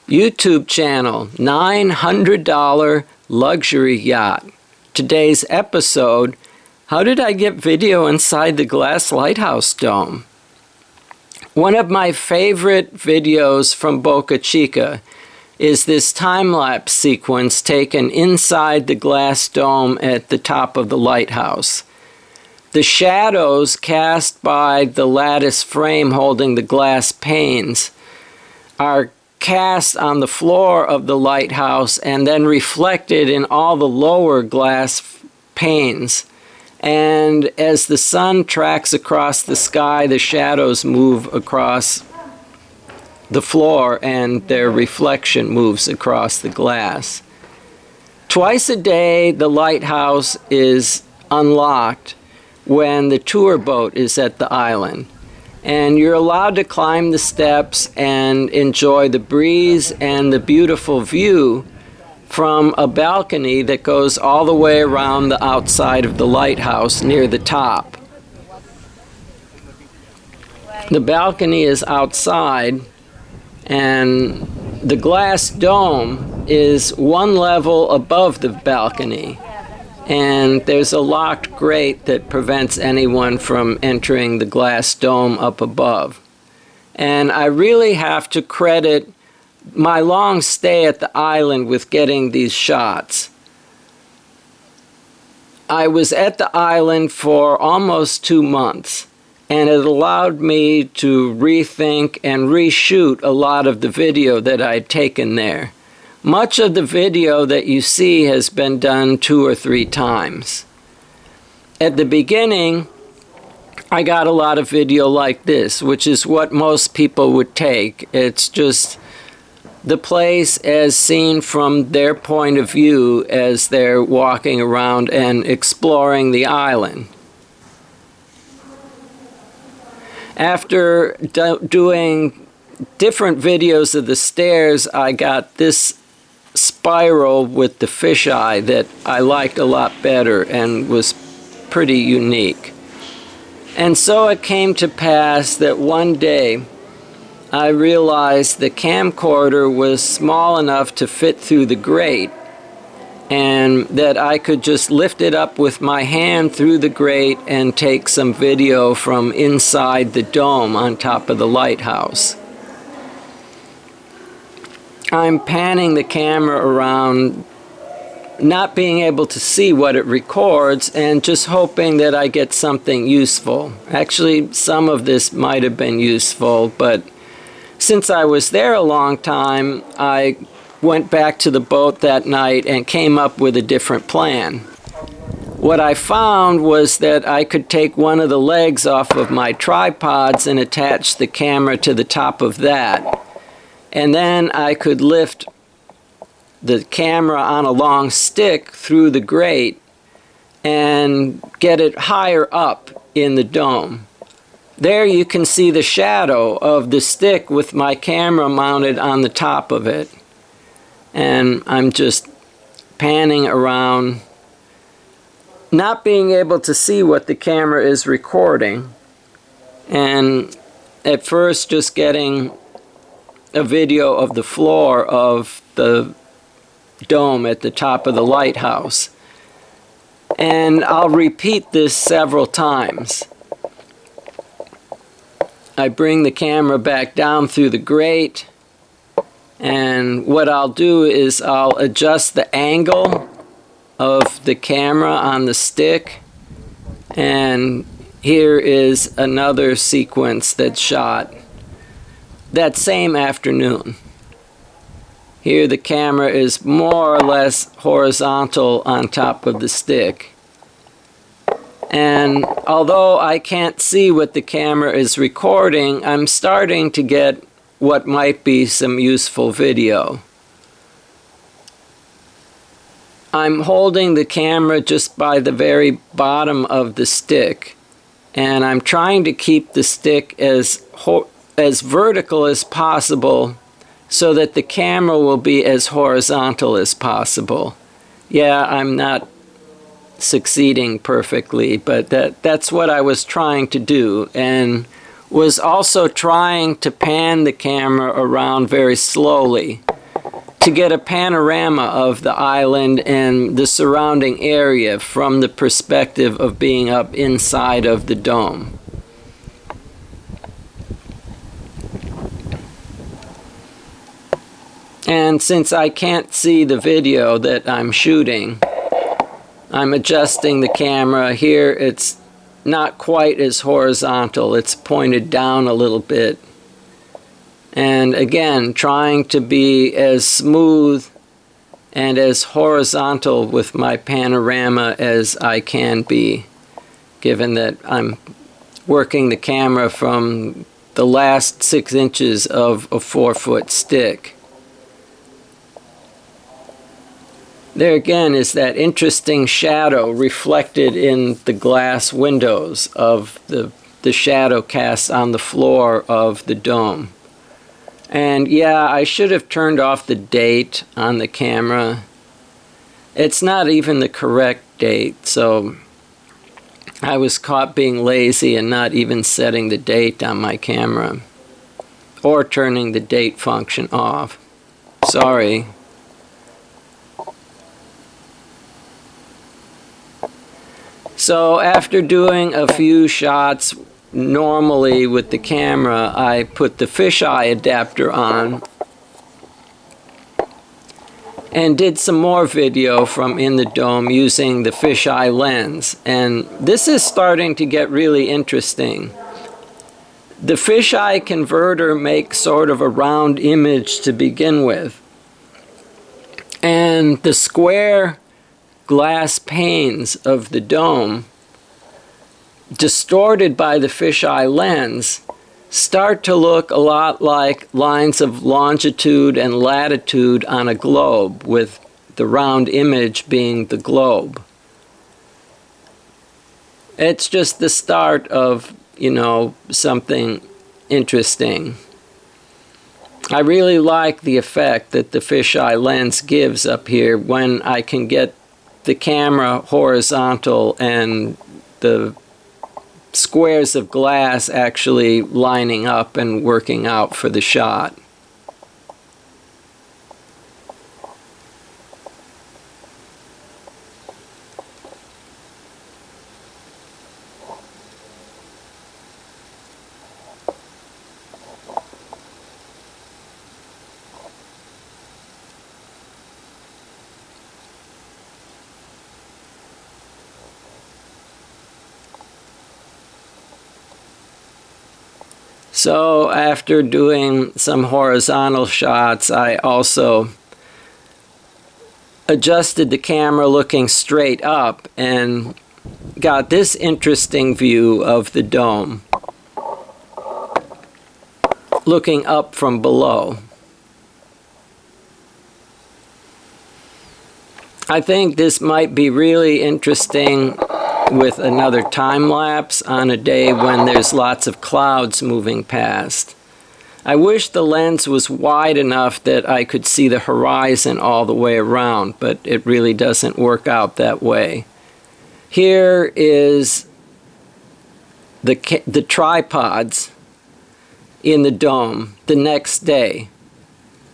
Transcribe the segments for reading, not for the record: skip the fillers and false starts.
YouTube channel, $900 luxury yacht. Today's episode, how did I get video inside the glass lighthouse dome? One of my favorite videos from Boca Chita is this time-lapse sequence taken inside the glass dome at the top of the lighthouse. The shadows cast by the lattice frame holding the glass panes are cast on the floor of the lighthouse and then reflected in all the lower glass panes. And as the sun tracks across the sky, the shadows move across the floor and their reflection moves across the glass. Twice a day, the lighthouse is unlocked when the tour boat is at the island. And you're allowed to climb the steps and enjoy the breeze and the beautiful view from a balcony that goes all the way around the outside of the lighthouse near the top. The balcony is outside, and the glass dome is one level above the balcony. And there's a locked grate that prevents anyone from entering the glass dome up above. And I really have to credit my long stay at the island with getting these shots. I was at the island for almost 2 months, and it allowed me to rethink and reshoot a lot of the video that I'd taken there. Much of the video that you see has been done 2 or 3 times. At the beginning, I got a lot of video like this, which is what most people would take. It's just the place as seen from their point of view as they're walking around and exploring the island. After doing different videos of the stairs, I got this spiral with the fisheye that I liked a lot better and was pretty unique. And so it came to pass that one day I realized the camcorder was small enough to fit through the grate, and that I could just lift it up with my hand through the grate and take some video from inside the dome on top of the lighthouse. I'm panning the camera around, not being able to see what it records, and just hoping that I get something useful. Actually, some of this might have been useful, but since I was there a long time, I went back to the boat that night and came up with a different plan. What I found was that I could take one of the legs off of my tripods and attach the camera to the top of that. And then I could lift the camera on a long stick through the grate and get it higher up in the dome. There you can see the shadow of the stick with my camera mounted on the top of it. And I'm just panning around, not being able to see what the camera is recording. And at first just getting a video of the floor of the dome at the top of the lighthouse. And I'll repeat this several times. I bring the camera back down through the grate, and what I'll do is I'll adjust the angle of the camera on the stick, and here is another sequence that's shot that same afternoon. Here the camera is more or less horizontal on top of the stick. And although I can't see what the camera is recording, I'm starting to get what might be some useful video. I'm holding the camera just by the very bottom of the stick, and I'm trying to keep the stick as vertical as possible so that the camera will be as horizontal as possible. Yeah, I'm not succeeding perfectly, but that's what I was trying to do, and was also trying to pan the camera around very slowly to get a panorama of the island and the surrounding area from the perspective of being up inside of the dome. And since I can't see the video that I'm shooting, I'm adjusting the camera. Here it's not quite as horizontal, it's pointed down a little bit. And again, trying to be as smooth and as horizontal with my panorama as I can be, given that I'm working the camera from the last 6 inches of a 4-foot stick. There again is that interesting shadow reflected in the glass windows of the shadow cast on the floor of the dome. And yeah, I should have turned off the date on the camera. It's not even the correct date, so I was caught being lazy and not even setting the date on my camera or turning the date function off. Sorry. So after doing a few shots normally with the camera, I put the fisheye adapter on and did some more video from in the dome using the fisheye lens. And this is starting to get really interesting. The fisheye converter makes sort of a round image to begin with. And the square glass panes of the dome, distorted by the fisheye lens, start to look a lot like lines of longitude and latitude on a globe, with the round image being the globe. It's just the start of, something interesting. I really like the effect that the fisheye lens gives up here when I can get the camera horizontal and the squares of glass actually lining up and working out for the shot. So after doing some horizontal shots, I also adjusted the camera looking straight up and got this interesting view of the dome, looking up from below. I think this might be really interesting with another time lapse on a day when there's lots of clouds moving past. I wish the lens was wide enough that I could see the horizon all the way around, but it really doesn't work out that way. Here is the tripods in the dome the next day.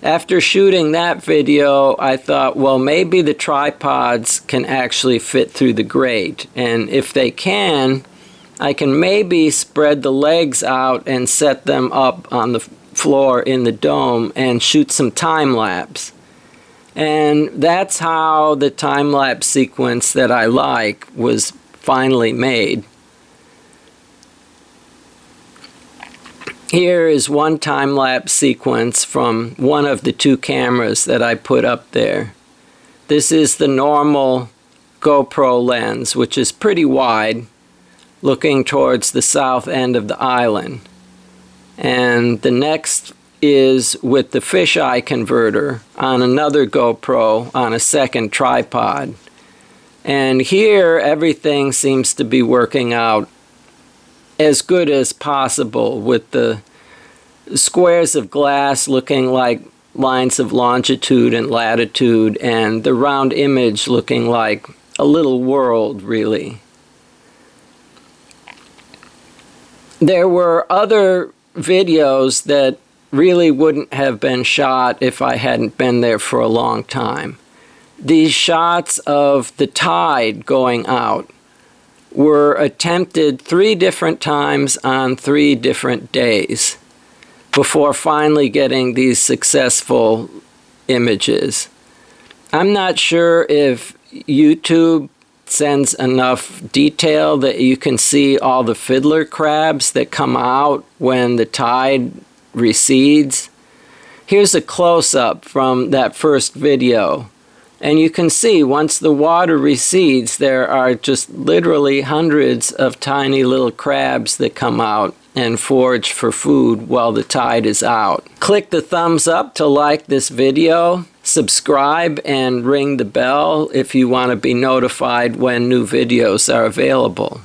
After shooting that video, I thought, well, maybe the tripods can actually fit through the grate. And if they can, I can maybe spread the legs out and set them up on the floor in the dome and shoot some time lapse. And that's how the time lapse sequence that I like was finally made. Here is one time-lapse sequence from one of the 2 cameras that I put up there. This is the normal GoPro lens, which is pretty wide, looking towards the south end of the island. And the next is with the fisheye converter on another GoPro on a second tripod. And here everything seems to be working out as good as possible, with the squares of glass looking like lines of longitude and latitude, and the round image looking like a little world, really. There were other videos that really wouldn't have been shot if I hadn't been there for a long time. These shots of the tide going out were attempted 3 different times on 3 different days before finally getting these successful images. I'm not sure if YouTube sends enough detail that you can see all the fiddler crabs that come out when the tide recedes. Here's a close-up from that first video. And you can see once the water recedes, there are just literally hundreds of tiny little crabs that come out and forage for food while the tide is out. Click the thumbs up to like this video. Subscribe and ring the bell if you want to be notified when new videos are available.